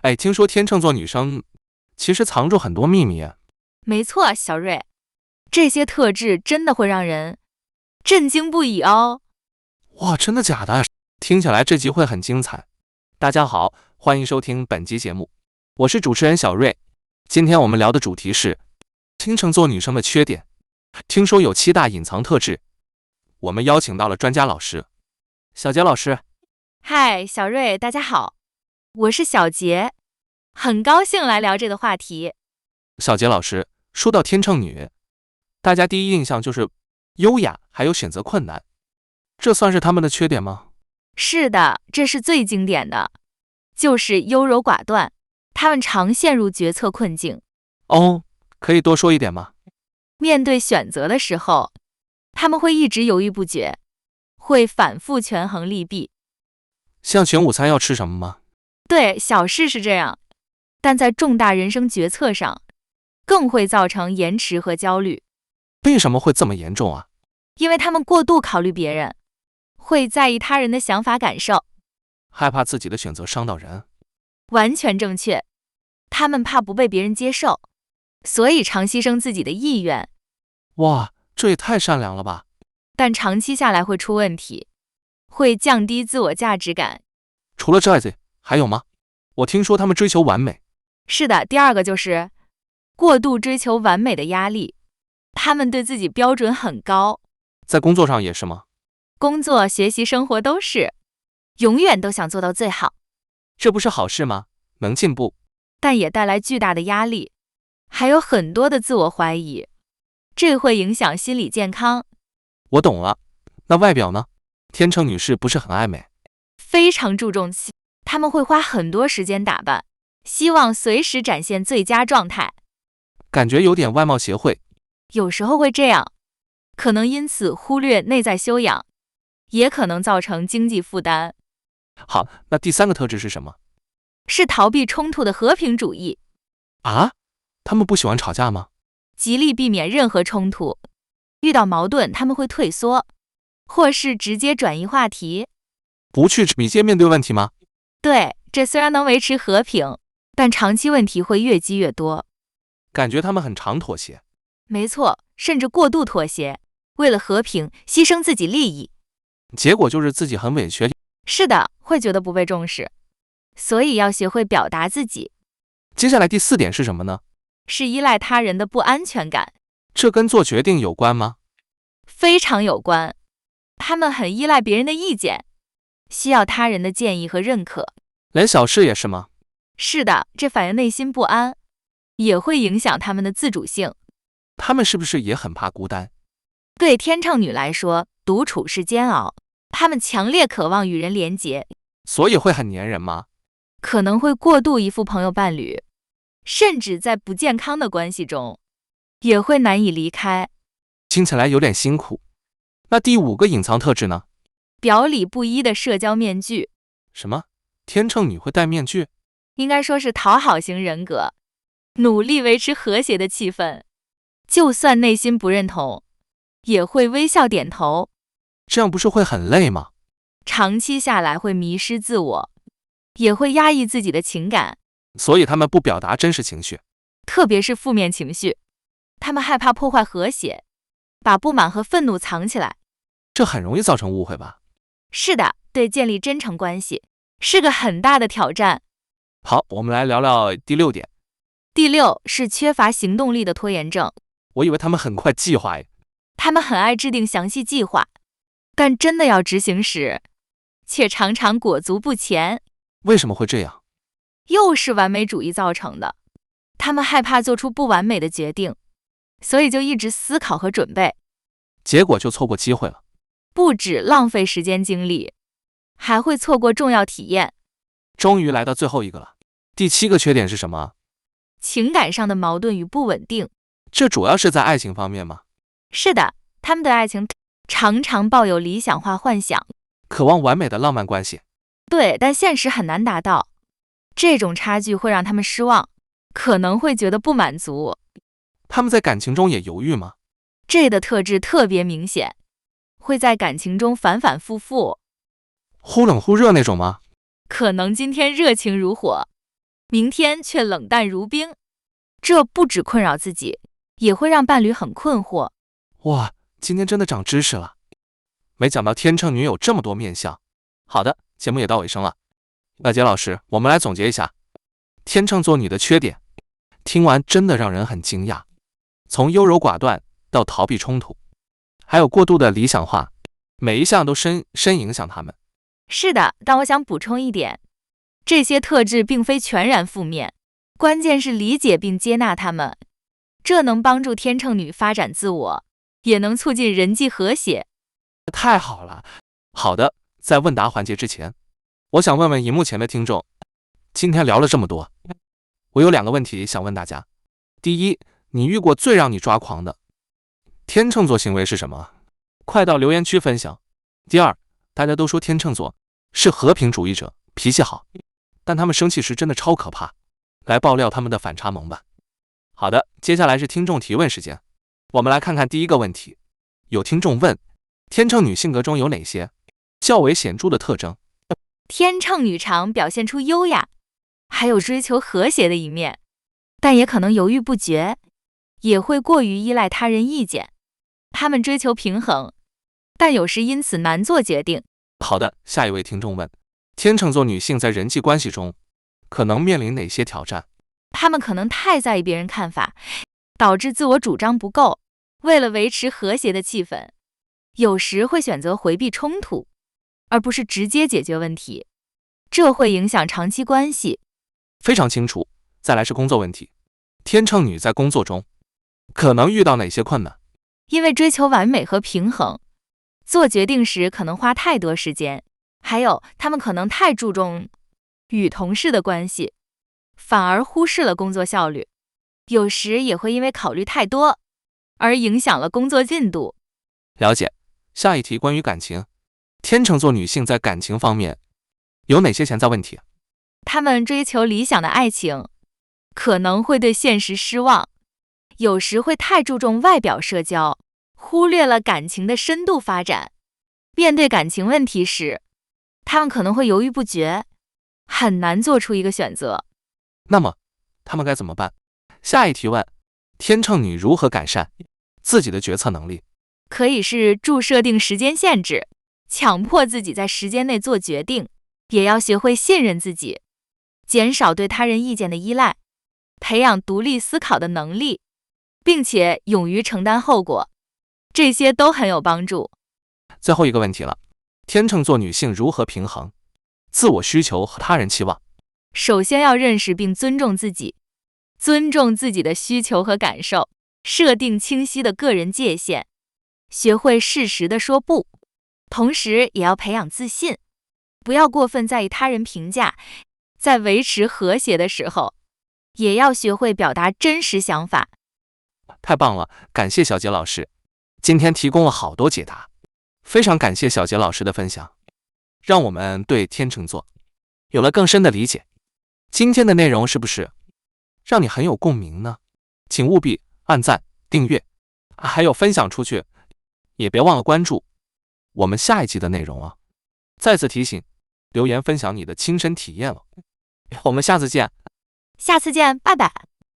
哎，听说天秤座女生其实藏住很多秘密啊。没错，小瑞，这些特质真的会让人震惊不已哦。哇，真的假的？听起来这集会很精彩。大家好，欢迎收听本集节目，我是主持人小瑞。今天我们聊的主题是天秤座女生的缺点。听说有7大隐藏特质，我们邀请到了专家老师小杰老师。嗨，小瑞，大家好，我是小杰，很高兴来聊这个话题。小杰老师，说到天秤女，大家第一印象就是优雅，还有选择困难，这算是他们的缺点吗？是的，这是最经典的，就是优柔寡断，他们常陷入决策困境。哦，可以多说一点吗？面对选择的时候，他们会一直犹豫不决，会反复权衡利弊。像选午餐要吃什么吗？对，小事是这样，但在重大人生决策上，更会造成延迟和焦虑，为什么会这么严重啊？因为他们过度考虑别人，会在意他人的想法感受。害怕自己的选择伤到人。完全正确，他们怕不被别人接受，所以常牺牲自己的意愿，哇，这也太善良了吧！但长期下来会出问题，会降低自我价值感。除了这还有吗？我听说他们追求完美。是的，第二个就是过度追求完美的压力，他们对自己标准很高，在工作上也是吗？工作、学习、生活都是，永远都想做到最好，这不是好事吗？能进步。但也带来巨大的压力，还有很多的自我怀疑，这会影响心理健康。我懂了。那外表呢？天秤女士不是很爱美，非常注重气，他们会花很多时间打扮，希望随时展现最佳状态。感觉有点外貌协会。有时候会这样，可能因此忽略内在修养，也可能造成经济负担。好，那第3个特质是什么？是逃避冲突的和平主义，啊？他们不喜欢吵架吗？极力避免任何冲突。遇到矛盾，他们会退缩，或是直接转移话题。不去直接面对问题吗？对，这虽然能维持和平，但长期问题会越积越多。感觉他们很常妥协。没错，甚至过度妥协，为了和平牺牲自己利益。结果就是自己很委屈。是的，会觉得不被重视，所以要学会表达自己。接下来第4点是什么呢？是依赖他人的不安全感，这跟做决定有关吗？非常有关。他们很依赖别人的意见，需要他人的建议和认可。连小事也是吗？是的，这反映内心不安，也会影响他们的自主性。他们是不是也很怕孤单？对天秤女来说，独处是煎熬，他们强烈渴望与人连结，所以会很粘人吗？可能会过度依附朋友伴侣，甚至在不健康的关系中，也会难以离开。听起来有点辛苦。那第5个隐藏特质呢？表里不一的社交面具，什么？天秤女会戴面具？应该说是讨好型人格，努力维持和谐的气氛，就算内心不认同，也会微笑点头。这样不是会很累吗？长期下来会迷失自我，也会压抑自己的情感，所以他们不表达真实情绪。特别是负面情绪。他们害怕破坏和谐，把不满和愤怒藏起来。这很容易造成误会吧？是的，对建立真诚关系是个很大的挑战。好，我们来聊聊第6点。第6是缺乏行动力的拖延症。我以为他们很快计划耶。他们很爱制定详细计划，但真的要执行时，却常常裹足不前。为什么会这样？又是完美主义造成的。他们害怕做出不完美的决定，所以就一直思考和准备，结果就错过机会了。不止浪费时间精力，还会错过重要体验。终于来到最后一个了。第7个缺点是什么？情感上的矛盾与不稳定。这主要是在爱情方面吗？是的，他们对爱情常常抱有理想化幻想，渴望完美的浪漫关系。对，但现实很难达到。这种差距会让他们失望，可能会觉得不满足。他们在感情中也犹豫吗？这的特质特别明显，会在感情中反反复复，忽冷忽热那种吗？可能今天热情如火，明天却冷淡如冰。这不只困扰自己，也会让伴侣很困惑。哇，今天真的长知识了，没想到天秤女有这么多面相。好的，节目也到尾声了。那杰老师，我们来总结一下天秤座女的缺点。听完真的让人很惊讶，从优柔寡断到逃避冲突，还有过度的理想化，每一项都深影响他们。是的，但我想补充一点，这些特质并非全然负面，关键是理解并接纳他们，这能帮助天秤女发展自我，也能促进人际和谐。太好了。好的，在问答环节之前，我想问问荧幕前的听众，今天聊了这么多，我有2个问题想问大家。第一，你遇过最让你抓狂的天秤座行为是什么？快到留言区分享。第二，大家都说天秤座是和平主义者，脾气好，但他们生气时真的超可怕。来爆料他们的反差萌吧。好的，接下来是听众提问时间。我们来看看第一个问题。有听众问，天秤女性格中有哪些较为显著的特征？天秤女常表现出优雅，还有追求和谐的一面，但也可能犹豫不决，也会过于依赖他人意见。她们追求平衡，但有时因此难做决定。好的，下一位听众问，天秤座女性在人际关系中可能面临哪些挑战？她们可能太在意别人看法，导致自我主张不够。为了维持和谐的气氛，有时会选择回避冲突，而不是直接解决问题，这会影响长期关系。非常清楚。再来是工作问题，天秤女在工作中可能遇到哪些困难？因为追求完美和平衡，做决定时可能花太多时间，还有他们可能太注重与同事的关系，反而忽视了工作效率。有时也会因为考虑太多而影响了工作进度。了解。下一题关于感情，天秤座女性在感情方面有哪些潜在问题？他们追求理想的爱情，可能会对现实失望，有时会太注重外表社交，忽略了感情的深度发展。面对感情问题时，他们可能会犹豫不决，很难做出一个选择。那么他们该怎么办？下一题问，天秤女如何改善自己的决策能力？可以是设定时间限制，强迫自己在时间内做决定，也要学会信任自己，减少对他人意见的依赖，培养独立思考的能力，并且勇于承担后果，这些都很有帮助。最后一个问题了，天秤座女性如何平衡自我需求和他人期望？首先要认识并尊重自己，尊重自己的需求和感受，设定清晰的个人界限，学会适时地说不，同时也要培养自信，不要过分在意他人评价。在维持和谐的时候，也要学会表达真实想法。太棒了，感谢小杰老师，今天提供了好多解答，非常感谢小杰老师的分享，让我们对天秤座有了更深的理解。今天的内容是不是让你很有共鸣呢？请务必按赞、订阅，还有分享出去，也别忘了关注我们下一集的内容啊！再次提醒，留言分享你的亲身体验了。我们下次见。下次见，拜拜。